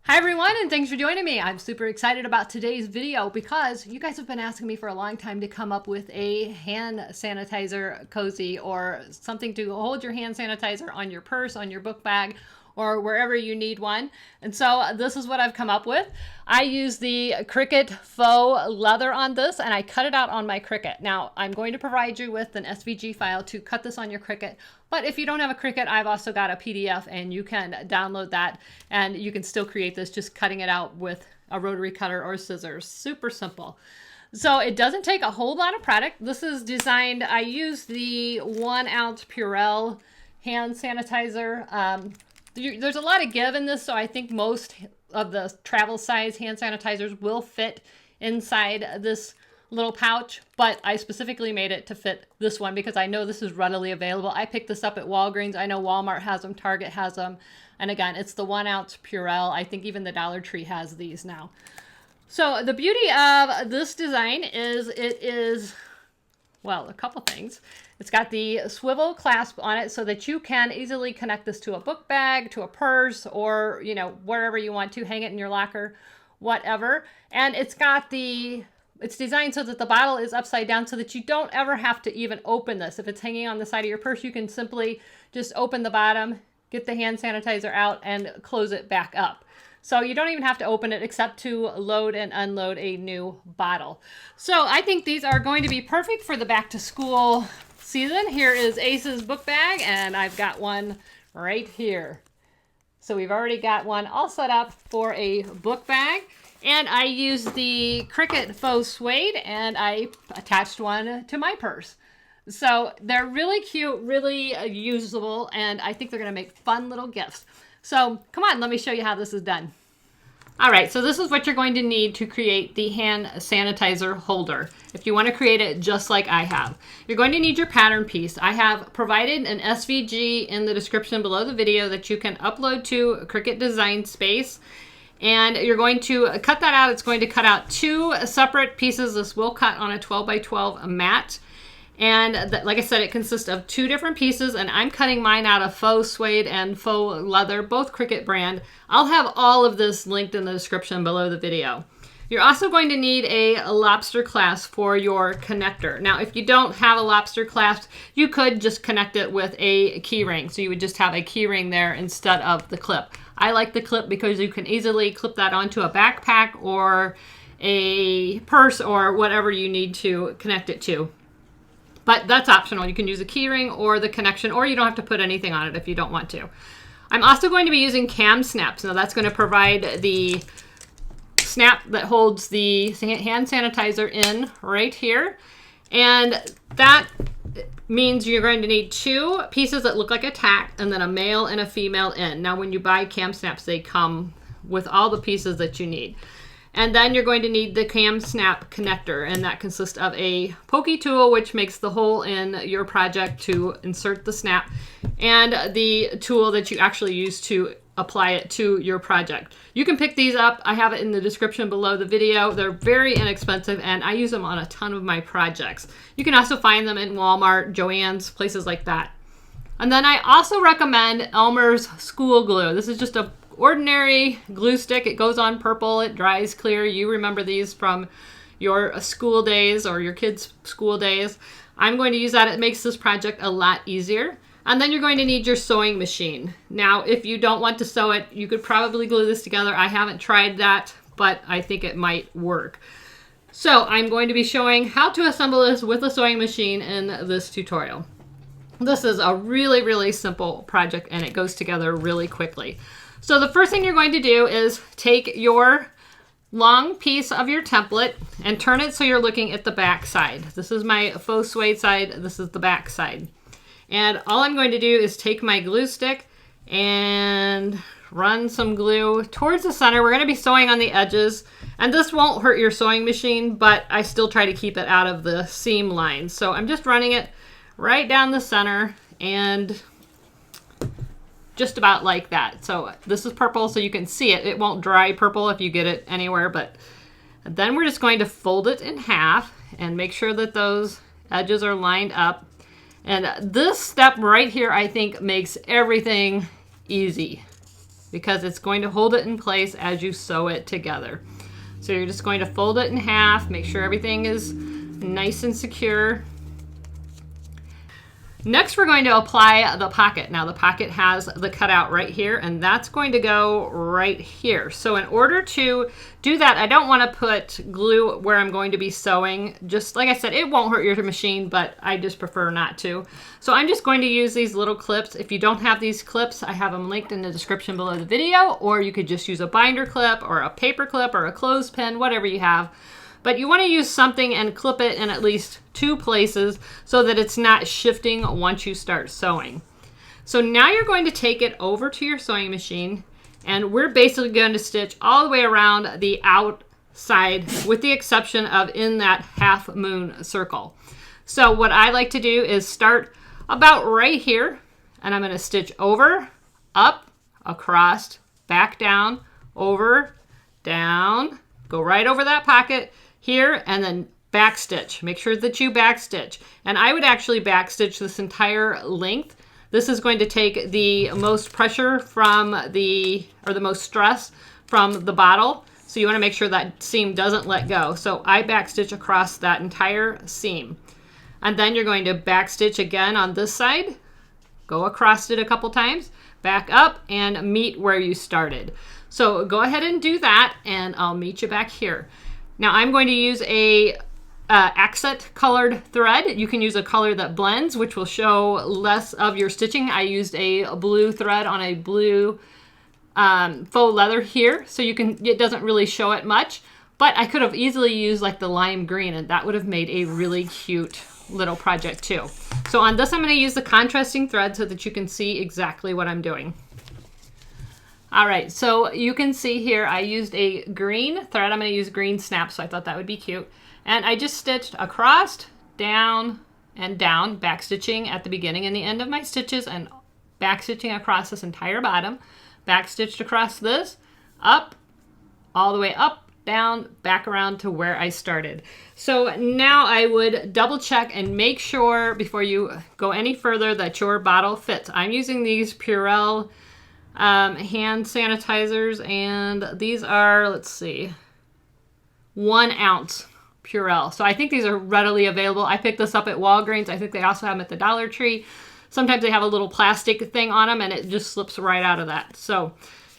Hi everyone, and thanks for joining me. I'm super excited about today's video because you guys have been asking me for a long time to come up with a hand sanitizer cozy or something to hold your hand sanitizer on your purse, on your book bag, or wherever you need one. And so this is what I've come up with. I use the Cricut faux leather on this, and I cut it out on my Cricut. Now, I'm going to provide you with an SVG file to cut this on your Cricut, but if you don't have a Cricut, I've also got a PDF, and you can download that, and you can still create this just cutting it out with a rotary cutter or scissors. Super simple. So it doesn't take a whole lot of product. This is designed, I use the 1 ounce Purell hand sanitizer. There's a lot of give in this, so I think most of the travel size hand sanitizers will fit inside this little pouch, but I specifically made it to fit this one because I know this is readily available. I picked this up at Walgreens. I know Walmart has them, Target has them, and again, it's the 1 ounce Purell. I think even the Dollar Tree has these now. So the beauty of this design is it is, well, a couple things. It's got the swivel clasp on it so that you can easily connect this to a book bag, to a purse, or, you know, wherever you want to, hang it in your locker, whatever. And it's designed so that the bottle is upside down so that you don't ever have to even open this. If it's hanging on the side of your purse, you can simply just open the bottom, get the hand sanitizer out, and close it back up. So you don't even have to open it except to load and unload a new bottle. So I think these are going to be perfect for the back to school season. Here is Ace's book bag, and I've got one right here. So we've already got one all set up for a book bag. And I used the Cricut faux suede, and I attached one to my purse. So they're really cute, really usable, and I think they're going to make fun little gifts. So come on, let me show you how this is done. All right, so this is what you're going to need to create the hand sanitizer holder if you want to create it just like I have. You're going to need your pattern piece. I have provided an SVG in the description below the video that you can upload to Cricut Design Space. And you're going to cut that out. It's going to cut out 2 separate pieces. This will cut on a 12 by 12 mat. And like I said, it consists of 2 different pieces, and I'm cutting mine out of faux suede and faux leather, both Cricut brand. I'll have all of this linked in the description below the video. You're also going to need a lobster clasp for your connector. Now, if you don't have a lobster clasp, you could just connect it with a key ring. So you would just have a key ring there instead of the clip. I like the clip because you can easily clip that onto a backpack or a purse or whatever you need to connect it to. But that's optional. You can use a key ring or the connection, or you don't have to put anything on it if you don't want to. I'm also going to be using cam snaps. Now that's going to provide the snap that holds the hand sanitizer in right here. And that means you're going to need 2 pieces that look like a tack and then a male and a female end. Now when you buy cam snaps, they come with all the pieces that you need. And then you're going to need the cam snap connector, and that consists of a pokey tool, which makes the hole in your project to insert the snap, and the tool that you actually use to apply it to your project. You can pick these up. I have it in the description below the video. They're very inexpensive, and I use them on a ton of my projects. You can also find them in Walmart, Joann's, places like that. And then I also recommend Elmer's school glue. This is just a ordinary glue stick. It goes on purple, it dries clear. You remember these from your school days or your kids' school days. I'm going to use that. It makes this project a lot easier. And then you're going to need your sewing machine. Now, if you don't want to sew it, you could probably glue this together. I haven't tried that, but I think it might work. So I'm going to be showing how to assemble this with a sewing machine in this tutorial. This is a really, really simple project, and it goes together really quickly. So the first thing you're going to do is take your long piece of your template and turn it so you're looking at the back side. This is my faux suede side. This is the back side. And all I'm going to do is take my glue stick and run some glue towards the center. We're going to be sewing on the edges, and this won't hurt your sewing machine, but I still try to keep it out of the seam lines. So I'm just running it right down the center and just about like that. So this is purple, so you can see it. It won't dry purple if you get it anywhere, but then we're just going to fold it in half and make sure that those edges are lined up. And this step right here, I think, makes everything easy. because it's going to hold it in place as you sew it together. So you're just going to fold it in half, make sure everything is nice and secure. Next, we're going to apply the pocket. Now the pocket has the cutout right here, and that's going to go right here. So in order to do that, I don't want to put glue where I'm going to be sewing. Just like I said, it won't hurt your machine, but I just prefer not to. So I'm just going to use these little clips. If you don't have these clips, I have them linked in the description below the video, or you could just use a binder clip or a paper clip or a clothespin, whatever you have. But you want to use something and clip it in at least 2 places so that it's not shifting once you start sewing. So now you're going to take it over to your sewing machine, and we're basically going to stitch all the way around the outside with the exception of in that half moon circle. So what I like to do is start about right here, and I'm going to stitch over, up, across, back down, over, down, go right over that pocket, here, and then back stitch. Make sure that you back stitch. And I would actually back stitch this entire length. This is going to take the most pressure from the most stress from the bottle. So you want to make sure that seam doesn't let go. So I back stitch across that entire seam. And then you're going to back stitch again on this side, go across it a couple times, back up and meet where you started. So go ahead and do that, and I'll meet you back here. Now I'm going to use a accent colored thread. You can use a color that blends, which will show less of your stitching. I used a blue thread on a blue faux leather here, so it doesn't really show it much, but I could have easily used like the lime green, and that would have made a really cute little project too. So on this, I'm going to use the contrasting thread so that you can see exactly what I'm doing. All right, so you can see here I used a green thread. I'm going to use green snap, so I thought that would be cute. And I just stitched across, down, and down, back stitching at the beginning and the end of my stitches, and back stitching across this entire bottom, back stitched across this, up, all the way up, down, back around to where I started. So now I would double check and make sure before you go any further that your bottle fits. I'm using these Purell hand sanitizers, and these are, let's see, 1 ounce Purell. So I think these are readily available. I picked this up at Walgreens. I think they also have them at the Dollar Tree. Sometimes they have a little plastic thing on them, and it just slips right out of that. So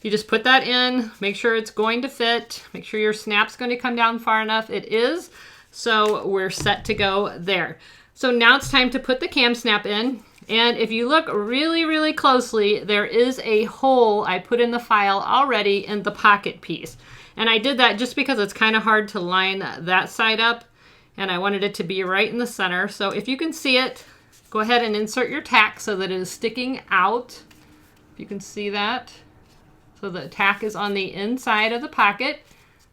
you just put that in, make sure it's going to fit, make sure your snap's going to come down far enough. It is, so we're set to go there. So now it's time to put the cam snap in. And if you look really, really closely, there is a hole I put in the file already in the pocket piece. And I did that just because it's kind of hard to line that side up, and I wanted it to be right in the center. So if you can see it, go ahead and insert your tack so that it is sticking out. If you can see that. So the tack is on the inside of the pocket,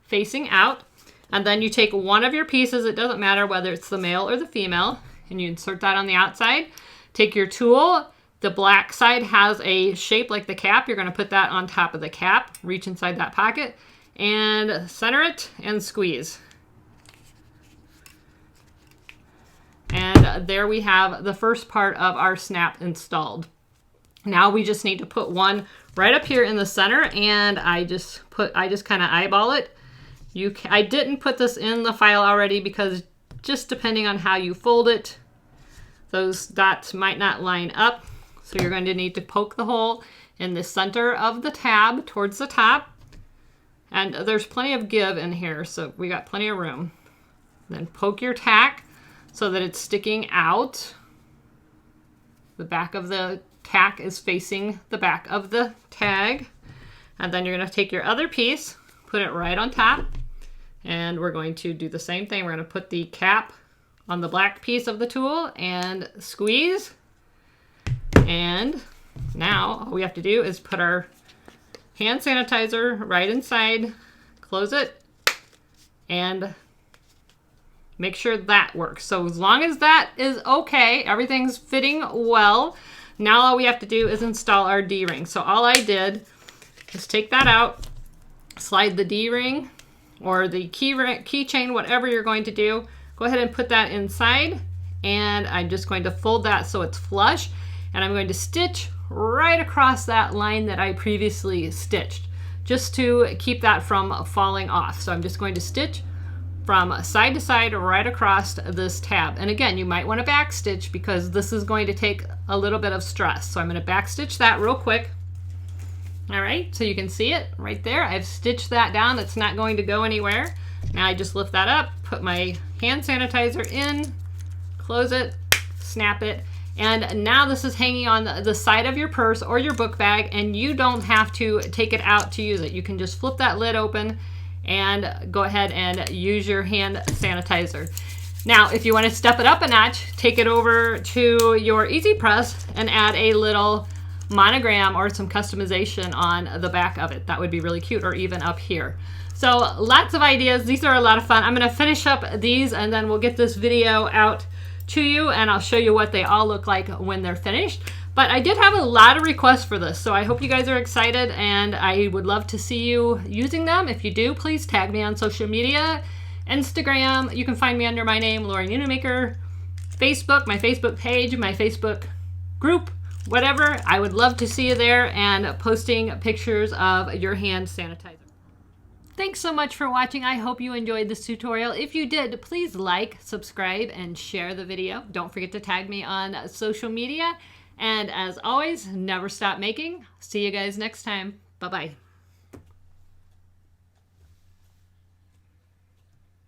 facing out. And then you take one of your pieces, it doesn't matter whether it's the male or the female, and you insert that on the outside. Take your tool, the black side has a shape like the cap. You're going to put that on top of the cap, reach inside that pocket, and center it and squeeze. And there we have the first part of our snap installed. Now we just need to put one right up here in the center, and I just kind of eyeball it. I didn't put this in the file already because just depending on how you fold it, those dots might not line up. So you're going to need to poke the hole in the center of the tab towards the top. And there's plenty of give in here, so we got plenty of room. Then poke your tack so that it's sticking out. The back of the tack is facing the back of the tag. And then you're going to take your other piece, put it right on top, and we're going to do the same thing. We're going to put the cap on the black piece of the tool and squeeze. And now all we have to do is put our hand sanitizer right inside, close it, and make sure that works. So as long as that is okay, everything's fitting well, now all we have to do is install our D-ring. So all I did is take that out, slide the D-ring or the keychain, whatever you're going to do, go ahead and put that inside, and I'm just going to fold that so it's flush, and I'm going to stitch right across that line that I previously stitched, just to keep that from falling off. So I'm just going to stitch from side to side right across this tab. And again, you might want to back stitch because this is going to take a little bit of stress. So I'm going to back stitch that real quick. All right, so you can see it right there. I've stitched that down. It's not going to go anywhere. Now I just lift that up, put my hand sanitizer in, close it, snap it, and now this is hanging on the side of your purse or your book bag, and you don't have to take it out to use it. You can just flip that lid open and go ahead and use your hand sanitizer. Now, if you want to step it up a notch, take it over to your Easy Press and add a little monogram or some customization on the back of it. That would be really cute, or even up here. So lots of ideas. These are a lot of fun. I'm going to finish up these and then we'll get this video out to you and I'll show you what they all look like when they're finished. But I did have a lot of requests for this, so I hope you guys are excited and I would love to see you using them. If you do, please tag me on social media. Instagram, you can find me under my name, Lori Nunemaker. Facebook, my Facebook page, my Facebook group, whatever. I would love to see you there and posting pictures of your hand sanitizer. Thanks so much for watching. I hope you enjoyed this tutorial. If you did, please like, subscribe, and share the video. Don't forget to tag me on social media. And as always, never stop making. See you guys next time. Bye-bye.